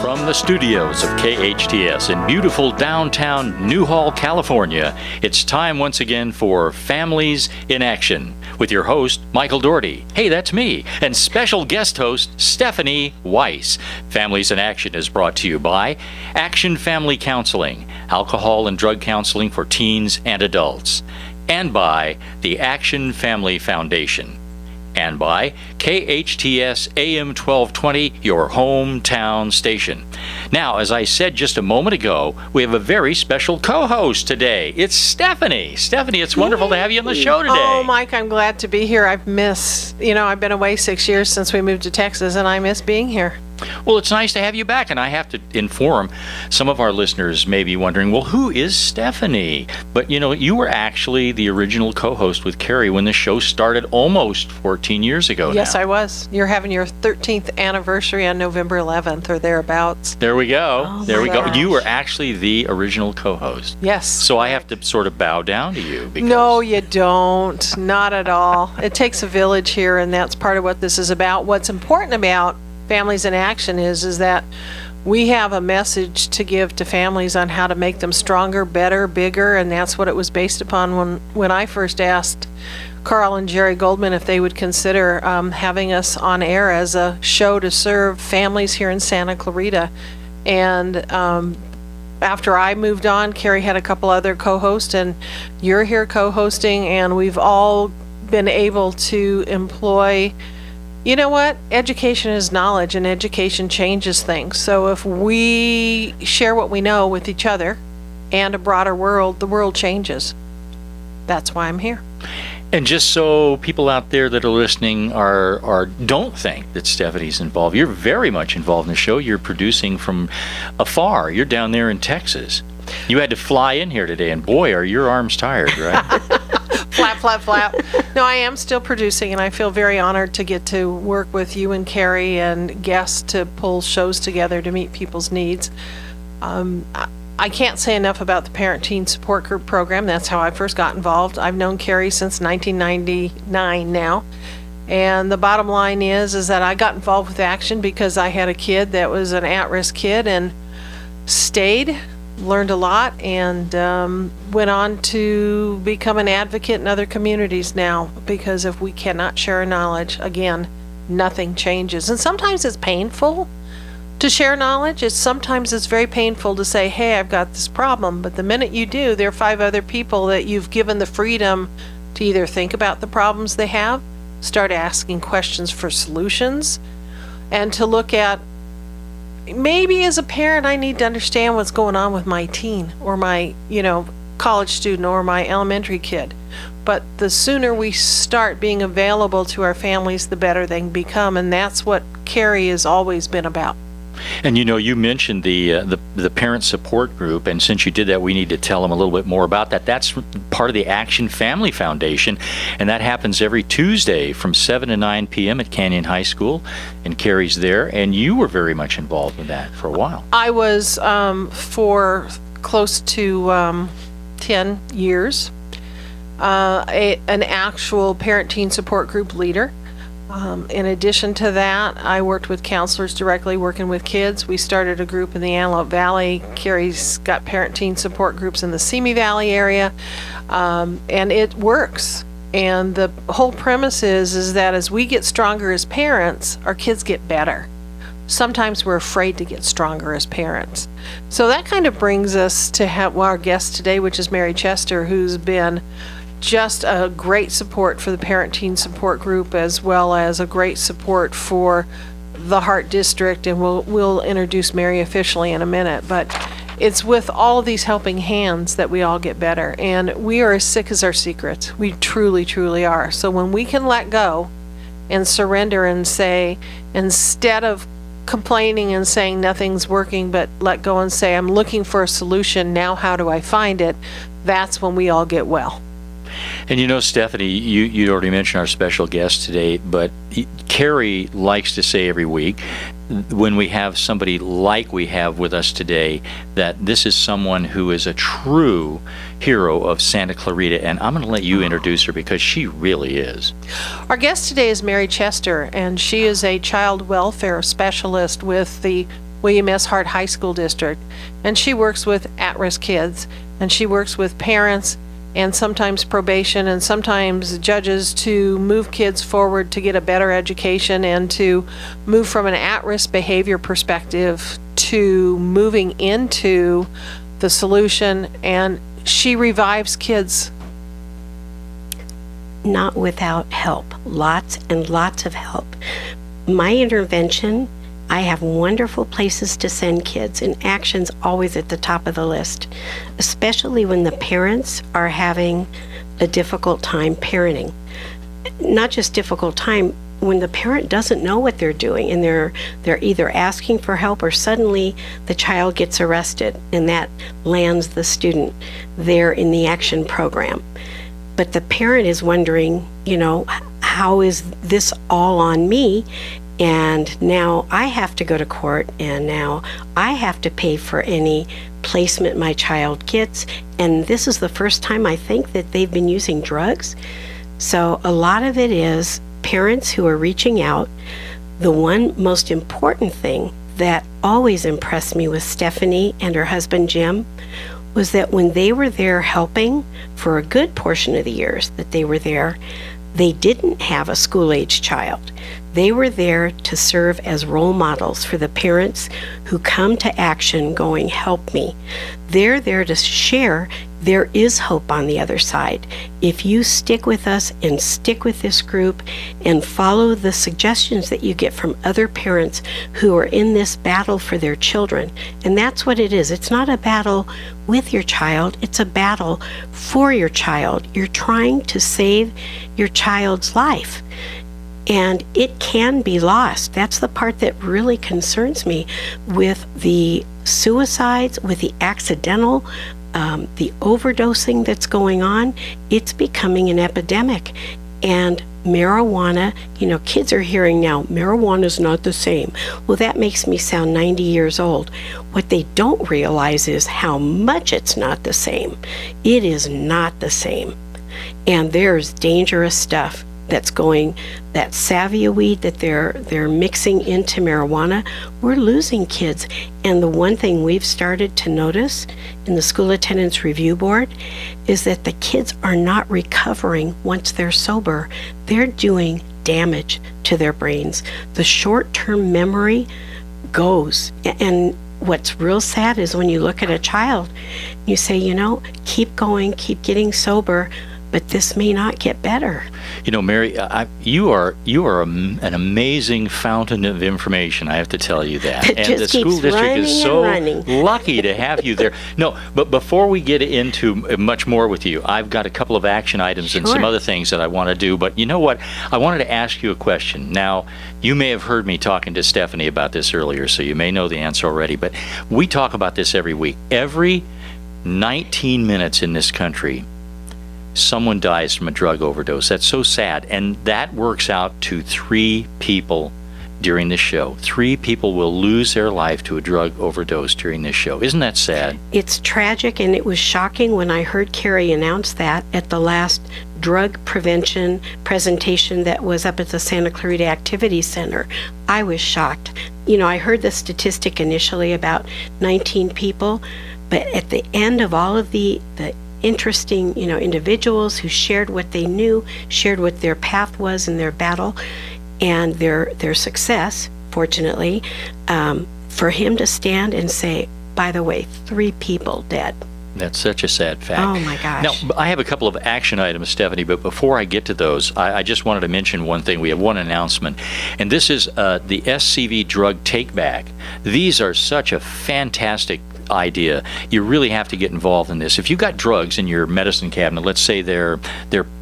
From the studios of KHTS in beautiful downtown Newhall, California, it's time once again for Families in Action with your host, Michael Doherty. Hey, that's me. And special guest host, Stephanie Weiss. Families in Action is brought to you by Action Family Counseling, alcohol and drug counseling for teens and adults, and by the Action Family Foundation, and by KHTS AM 1220, your hometown station. Now, as I said just a moment ago, we have a very special co-host today. It's Stephanie. Stephanie, it's wonderful to have you on the show today. Oh, Mike, I'm glad to be here. I've been away 6 years since we moved to Texas, and I miss being here. Well, it's nice to have you back, and I have to inform some of our listeners may be wondering, well, who is Stephanie? But, you were actually the original co-host with Cary when the show started almost 14 years ago Yes, now. I was. You're having your 13th anniversary on November 11th or thereabouts. There we go. Oh, there we go. gosh. You were actually the original co-host. Yes. So I have to sort of bow down to you. Because No, you don't. Not at all. It takes a village here, and that's part of what this is about. What's important about Families in Action is that we have a message to give to families on how to make them stronger, better, bigger, and that's what it was based upon when I first asked Carl and Jerry Goldman if they would consider having us on air as a show to serve families here in Santa Clarita. And after I moved on, Cary had a couple other co-hosts, and you're here co-hosting, and we've all been able to employ. You know what? Education is knowledge, and education changes things. So if we share what we know with each other and a broader world, the world changes. That's why I'm here. And just so people out there that are listening don't think that Stephanie's involved, you're very much involved in the show. You're producing from afar. You're down there in Texas. You had to fly in here today, and boy, are your arms tired, right? Flap, flap, flap. No, I am still producing, and I feel very honored to get to work with you and Cary and guests to pull shows together to meet people's needs. I can't say enough about the Parent Teen Support Group program. That's how I first got involved. I've known Cary since 1999 now. And the bottom line is that I got involved with Action because I had a kid that was an at-risk kid and stayed, learned a lot, and went on to become an advocate in other communities now, because if we cannot share our knowledge, again, nothing changes. And sometimes it's painful to share knowledge. Sometimes it's very painful to say, hey, I've got this problem, but the minute you do, there are 5 other people that you've given the freedom to either think about the problems they have, start asking questions for solutions, and to look at, maybe as a parent, I need to understand what's going on with my teen or my, college student or my elementary kid. But the sooner we start being available to our families, the better they can become. And that's what Cary has always been about. And you mentioned the parent support group, and since you did that, we need to tell them a little bit more about that. That's part of the Action Family Foundation, and that happens every Tuesday from 7 to 9 p.m. at Canyon High School, and Cary's there, and you were very much involved with that for a while. I was for close to 10 years an actual parent-teen support group leader. In addition to that, I worked with counselors directly working with kids. We started a group in the Antelope Valley. Cary's got parent-teen support groups in the Simi Valley area, and it works. And the whole premise is that as we get stronger as parents, our kids get better. Sometimes we're afraid to get stronger as parents. So that kind of brings us to have our guest today, which is Mary Chester, who's been just a great support for the Parent-Teen Support Group, as well as a great support for the Heart District, and we'll introduce Mary officially in a minute. But it's with all of these helping hands that we all get better, and we are as sick as our secrets. We truly, truly are. So when we can let go and surrender and say, instead of complaining and saying nothing's working, but let go and say, I'm looking for a solution, now how do I find it? That's when we all get well. And Stephanie, you already mentioned our special guest today, but Cary likes to say every week, when we have somebody like we have with us today, that this is someone who is a true hero of Santa Clarita, and I'm going to let you introduce her because she really is. Our guest today is Mary Chester, and she is a child welfare specialist with the William S. Hart High School District. And she works with at-risk kids, and she works with parents and sometimes probation and sometimes judges to move kids forward to get a better education and to move from an at-risk behavior perspective to moving into the solution. And she revives kids. Not without help. Lots and lots of help. My intervention, I have wonderful places to send kids, and action's always at the top of the list, especially when the parents are having a difficult time parenting. Not just difficult time, when the parent doesn't know what they're doing and they're either asking for help or suddenly the child gets arrested and that lands the student there in the action program. But the parent is wondering, how is this all on me? And now I have to go to court, and now I have to pay for any placement my child gets. And this is the first time I think that they've been using drugs. So a lot of it is parents who are reaching out. The one most important thing that always impressed me with Stephanie and her husband Jim was that when they were there helping for a good portion of the years that they were there, they didn't have a school-age child. They were there to serve as role models for the parents who come to action going, help me. They're there to share there is hope on the other side. If you stick with us and stick with this group and follow the suggestions that you get from other parents who are in this battle for their children. And that's what it is. It's not a battle with your child. It's a battle for your child. You're trying to save your child's life. And it can be lost. That's the part that really concerns me with the suicides, with the accidental, the overdosing that's going on. It's becoming an epidemic. And marijuana, kids are hearing now, marijuana's not the same. Well, that makes me sound 90 years old. What they don't realize is how much it's not the same. It is not the same. And there's dangerous stuff that's going, that savia weed that they're mixing into marijuana. We're losing kids. And the one thing we've started to notice in the School Attendance Review Board is that the kids are not recovering once they're sober. They're doing damage to their brains. The short-term memory goes. And what's real sad is when you look at a child, you say, keep going, keep getting sober, but this may not get better. Mary, you are an amazing fountain of information. I have to tell you that. It and just the school keeps district is so running. lucky to have you there. No, but before we get into much more with you, I've got a couple of action items and some other things that I want to do. But you know what? I wanted to ask you a question. Now, you may have heard me talking to Stephanie about this earlier, so you may know the answer already. But we talk about this every week. Every 19 minutes in this country, someone dies from a drug overdose. That's so sad. And that works out to 3 people during this show. 3 people will lose their life to a drug overdose during this show. Isn't that sad? It's tragic, and it was shocking when I heard Cary announce that at the last drug prevention presentation that was up at the Santa Clarita Activity Center. I was shocked. I heard the statistic initially about 19 people, but at the end of all of the interesting, individuals who shared what they knew, shared what their path was in their battle and their success, fortunately, for him to stand and say, by the way, 3 people dead. That's such a sad fact. Oh my gosh. Now, I have a couple of action items, Stephanie, but before I get to those, I just wanted to mention one thing. We have one announcement, and this is the SCV Drug Take-Back. These are such a fantastic idea. You really have to get involved in this. If you've got drugs in your medicine cabinet, let's say they're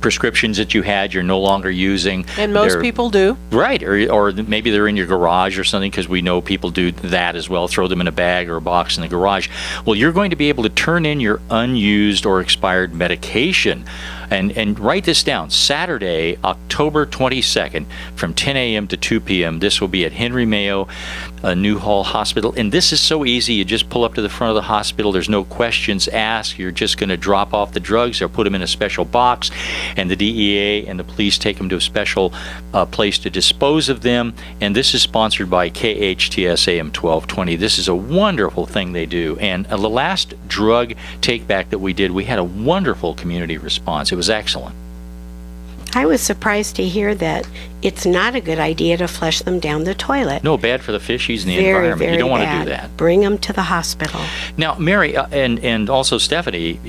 prescriptions that you had you're no longer using. And most people do. Right, or maybe they're in your garage or something, because we know people do that as well, throw them in a bag or a box in the garage. Well, you're going to be able to turn in your unused or expired medication And write this down. Saturday, October 22nd, from 10 a.m. to 2 p.m. This will be at Henry Mayo Newhall Hospital. And this is so easy. You just pull up to the front of the hospital. There's no questions asked. You're just going to drop off the drugs or put them in a special box, and the DEA and the police take them to a special place to dispose of them. And this is sponsored by KHTS AM 1220. This is a wonderful thing they do. And the last drug take-back that we did, we had a wonderful community response. It was excellent. I was surprised to hear that it's not a good idea to flush them down the toilet. No, bad for the fishies and the Very, environment. very You don't want to bad. do that. Bring them to the hospital. Now, Mary, and also Stephanie,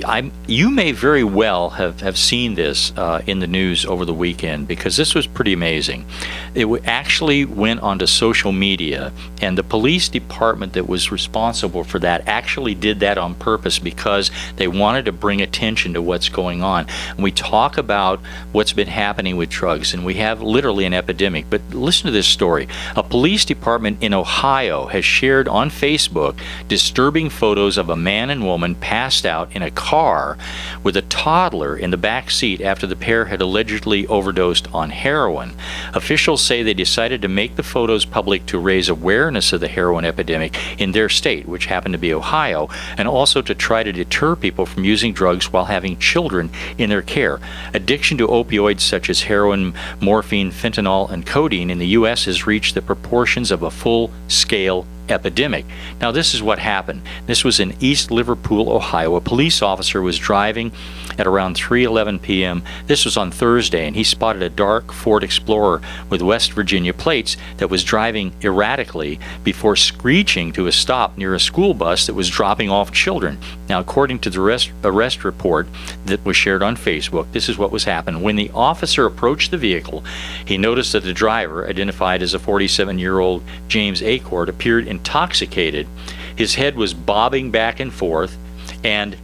you may very well have seen this in the news over the weekend, because this was pretty amazing. It actually went onto social media, and the police department that was responsible for that actually did that on purpose because they wanted to bring attention to what's going on. And we talk about what's been happening with drugs, and we have literally an epidemic. But listen to this story. A police department in Ohio has shared on Facebook disturbing photos of a man and woman passed out in a car with a toddler in the back seat after the pair had allegedly overdosed on heroin. Officials say they decided to make the photos public to raise awareness of the heroin epidemic in their state, which happened to be Ohio, and also to try to deter people from using drugs while having children in their care. Addiction to opioids such as heroin, morphine, fentanyl, and codeine in the U.S. has reached the proportions of a full-scale epidemic. Now, this is what happened. This was in East Liverpool, Ohio. A police officer was driving at around 3:11 p.m. This was on Thursday, and he spotted a dark Ford Explorer with West Virginia plates that was driving erratically before screeching to a stop near a school bus that was dropping off children. Now, according to the arrest report that was shared on Facebook, this is what was happening. When the officer approached the vehicle, he noticed that the driver, identified as a 47-year-old James Acord, appeared intoxicated. His head was bobbing back and forth, and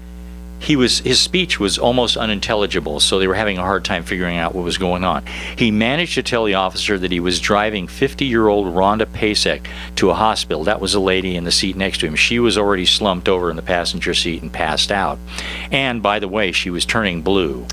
his speech was almost unintelligible, so they were having a hard time figuring out what was going on. He managed to tell the officer that he was driving 50-year-old Rhonda Pasek to a hospital. That was a lady in the seat next to him. She was already slumped over in the passenger seat and passed out. And, by the way, she was turning blue.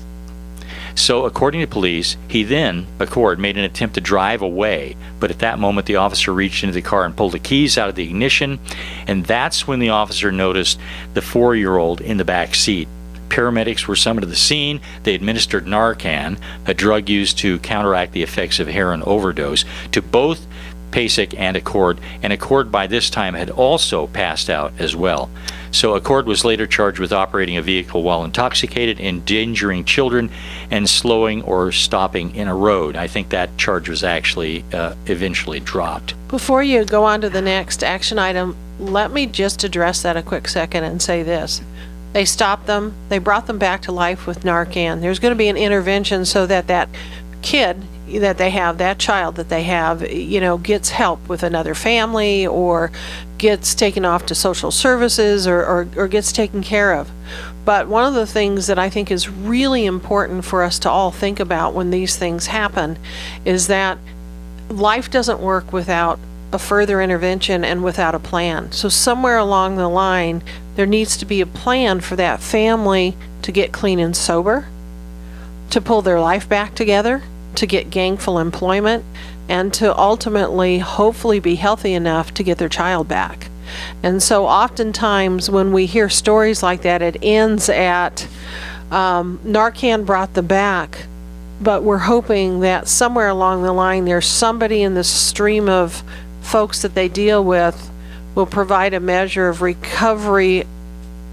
So, according to police, he then, Acord, made an attempt to drive away, but at that moment the officer reached into the car and pulled the keys out of the ignition, and that's when the officer noticed the 4-year-old in the back seat. Paramedics were summoned to the scene. They administered Narcan, a drug used to counteract the effects of heroin overdose, to both Pasek and Acord by this time had also passed out as well. So Acord was later charged with operating a vehicle while intoxicated, endangering children, and slowing or stopping in a road. I think that charge was actually eventually dropped. Before you go on to the next action item, let me just address that a quick second and say this. They stopped them. They brought them back to life with Narcan. There's going to be an intervention so that that kid that they have, that child that they have, gets help with another family or gets taken off to social services or gets taken care of. But one of the things that I think is really important for us to all think about when these things happen is that life doesn't work without a further intervention and without a plan. So somewhere along the line, there needs to be a plan for that family to get clean and sober, to pull their life back together, to get gainful employment, and to ultimately, hopefully, be healthy enough to get their child back. And so oftentimes when we hear stories like that, it ends at Narcan brought them back, but we're hoping that somewhere along the line there's somebody in the stream of folks that they deal with will provide a measure of recovery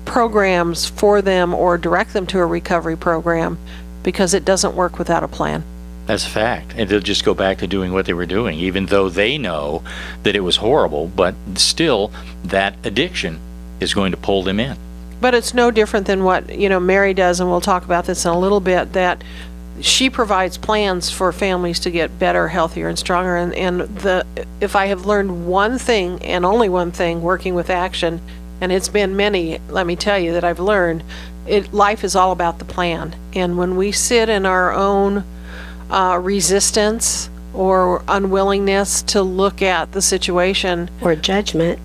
programs for them or direct them to a recovery program, because it doesn't work without a plan. That's a fact. And they'll just go back to doing what they were doing, even though they know that it was horrible, but still that addiction is going to pull them in. But it's no different than what, Mary does, and we'll talk about this in a little bit, that she provides plans for families to get better, healthier, and stronger. And if I have learned one thing, and only one thing, working with Action, and it's been many, let me tell you, that I've learned, life is all about the plan. And when we sit in our own resistance or unwillingness to look at the situation Or judgment.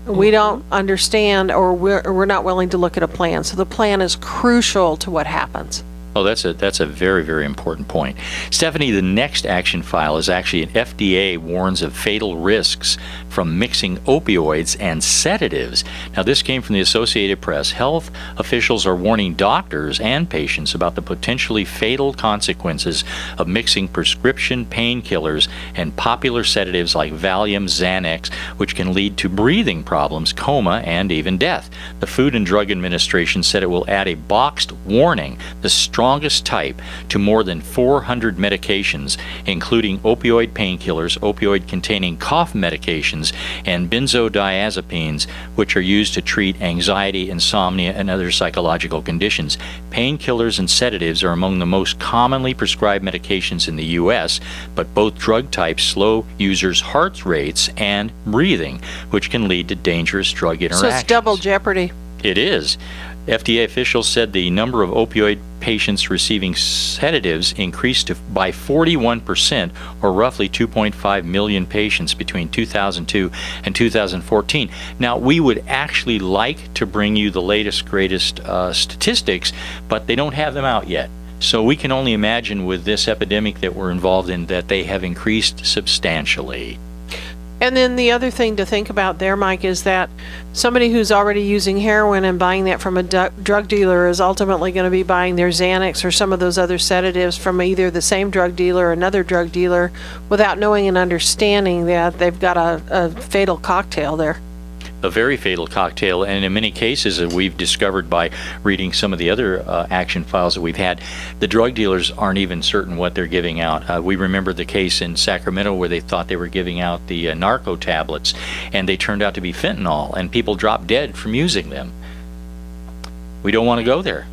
we don't understand, or we're not willing to look at a plan. So the plan is crucial to what happens. Oh, that's a very, very important point. Stephanie, the next action file is actually an FDA warns of fatal risks from mixing opioids and sedatives. Now, this came from the Associated Press. Health officials are warning doctors and patients about the potentially fatal consequences of mixing prescription painkillers and popular sedatives like Valium, Xanax, which can lead to breathing problems, coma, and even death. The Food and Drug Administration said it will add a boxed warning, the strongest type, to more than 400 medications, including opioid painkillers, opioid-containing cough medications, and benzodiazepines, which are used to treat anxiety, insomnia, and other psychological conditions. Painkillers and sedatives are among the most commonly prescribed medications in the U.S., but both drug types slow users' heart rates and breathing, which can lead to dangerous drug interactions. So it's double jeopardy. It is. FDA officials said the number of opioid patients receiving sedatives increased by 41%, or roughly 2.5 million patients between 2002 and 2014. Now, we would actually like to bring you the latest, greatest statistics, but they don't have them out yet. So we can only imagine with this epidemic that we're involved in that they have increased substantially. And then the other thing to think about there, Mike, is that somebody who's already using heroin and buying that from a drug dealer is ultimately going to be buying their Xanax or some of those other sedatives from either the same drug dealer or another drug dealer without knowing and understanding that they've got a fatal cocktail there. A very fatal cocktail, and in many cases, as we've discovered by reading some of the other action files that we've had, the drug dealers aren't even certain what they're giving out. We remember the case in Sacramento where they thought they were giving out the narco tablets, and they turned out to be fentanyl, and people dropped dead from using them. We don't want to go there.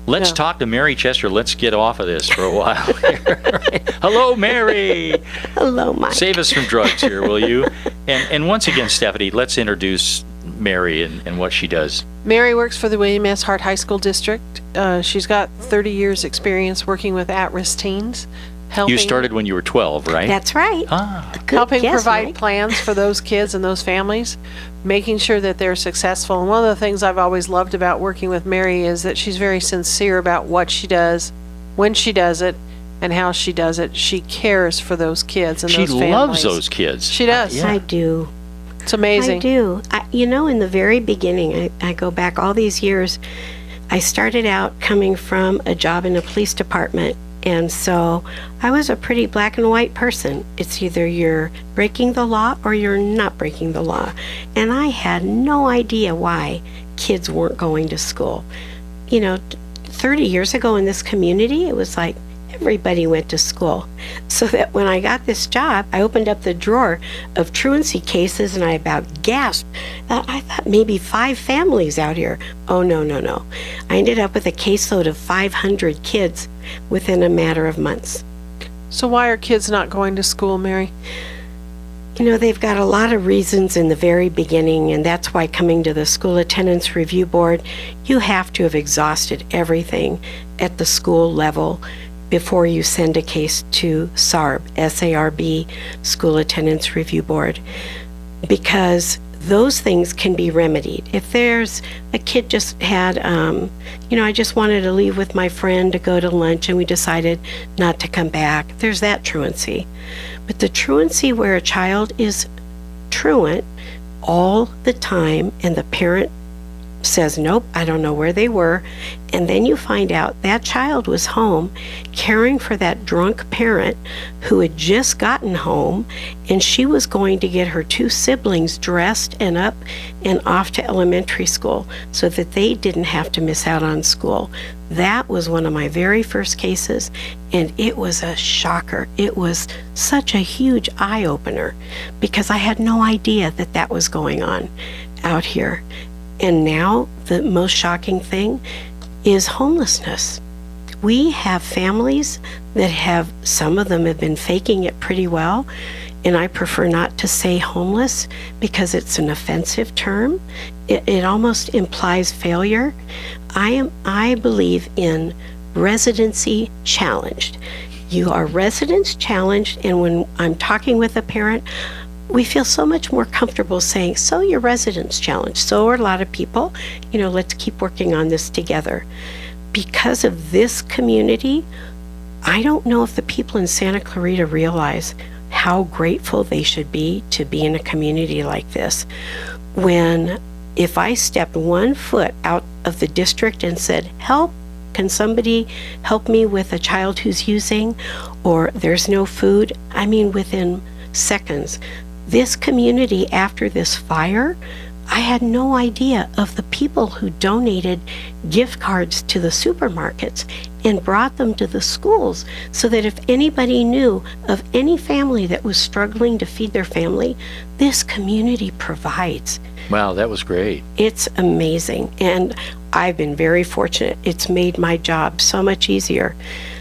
Let's talk to Mary Chester. Let's get off of this for a while here. Hello, Mary. Hello, Mike. Save us from drugs here, will you? And once again, Stephanie, let's introduce Mary and what she does. Mary works for the William S. Hart High School District. She's got 30 years experience working with at-risk teens. You started when you were 12, right? That's right. Helping Good guess, provide Mike. plans for those kids and those families, making sure that they're successful. And one of the things I've always loved about working with Mary is that she's very sincere about what she does, when she does it, and how she does it. She cares for those kids and those families. She loves those kids. She does. Yeah. I do. It's amazing. I do. In the very beginning, I go back all these years, I started out coming from a job in a police department. And so I was a pretty black and white person. It's either you're breaking the law or you're not breaking the law. And I had no idea why kids weren't going to school. 30 years ago in this community, it was like everybody went to school. So that when I got this job, I opened up the drawer of truancy cases and I about gasped. I thought maybe 5 families out here. Oh, no. I ended up with a caseload of 500 kids within a matter of months. So why are kids not going to school, Mary? They've got a lot of reasons in the very beginning, and that's why coming to the School Attendance Review Board, you have to have exhausted everything at the school level before you send a case to SARB, S-A-R-B, School Attendance Review Board, because those things can be remedied. If there's a kid just had, I just wanted to leave with my friend to go to lunch and we decided not to come back, there's that truancy. But the truancy where a child is truant all the time and the parent says, nope, I don't know where they were, and then you find out that child was home caring for that drunk parent who had just gotten home, and she was going to get her 2 siblings dressed and up and off to elementary school so that they didn't have to miss out on school. That was one of my very first cases, and it was a shocker. It was such a huge eye-opener because I had no idea that that was going on out here. And now the most shocking thing is homelessness. We have families that some of them have been faking it pretty well, and I prefer not to say homeless because it's an offensive term. It almost implies failure. I believe in residency challenged. You are residence challenged, and when I'm talking with a parent, we feel so much more comfortable saying, so your residence challenge, so are a lot of people, let's keep working on this together. because of this community, I don't know if the people in Santa Clarita realize how grateful they should be to be in a community like this. If I stepped 1 foot out of the district and said, help, can somebody help me with a child who's using, or there's no food, I mean, within seconds. This community, after this fire, I had no idea of the people who donated gift cards to the supermarkets and brought them to the schools, so that if anybody knew of any family that was struggling to feed their family, this community provides. Wow, that was great. It's amazing, and I've been very fortunate. It's made my job so much easier.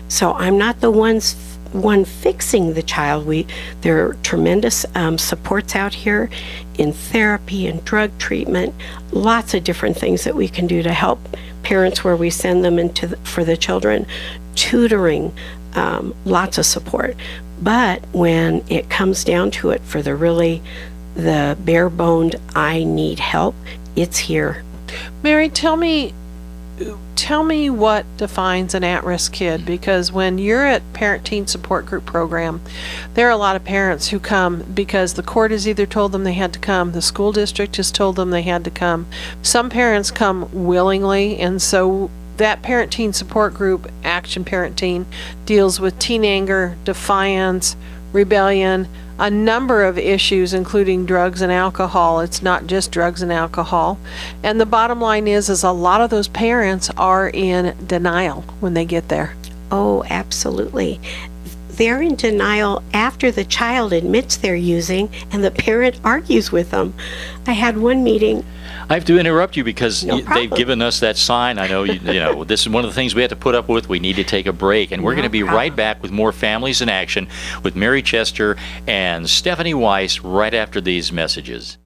So I'm not the one fixing the child. There are tremendous supports out here in therapy and drug treatment, lots of different things that we can do to help parents where we send them for the children, tutoring, lots of support. But when it comes down to it, for the bare-boned, I need help, it's here. Mary, tell me what defines an at-risk kid, because when you're at Parent Teen Support Group program, there are a lot of parents who come because the court has either told them they had to come, the school district has told them they had to come. Some parents come willingly, and so that Parent Teen Support Group, Action Parent Teen, deals with teen anger, defiance, rebellion, a number of issues, including drugs and alcohol. It's not just drugs and alcohol. And the bottom line is a lot of those parents are in denial when they get there. Oh, absolutely. They're in denial after the child admits they're using and the parent argues with them. I had one meeting. I have to interrupt you because No they've problem. given us that sign. I know, this is one of the things we have to put up with. We need to take a break, and we're No going to be problem. right back with more Families in Action with Mary Chester and Stephanie Weiss right after these messages.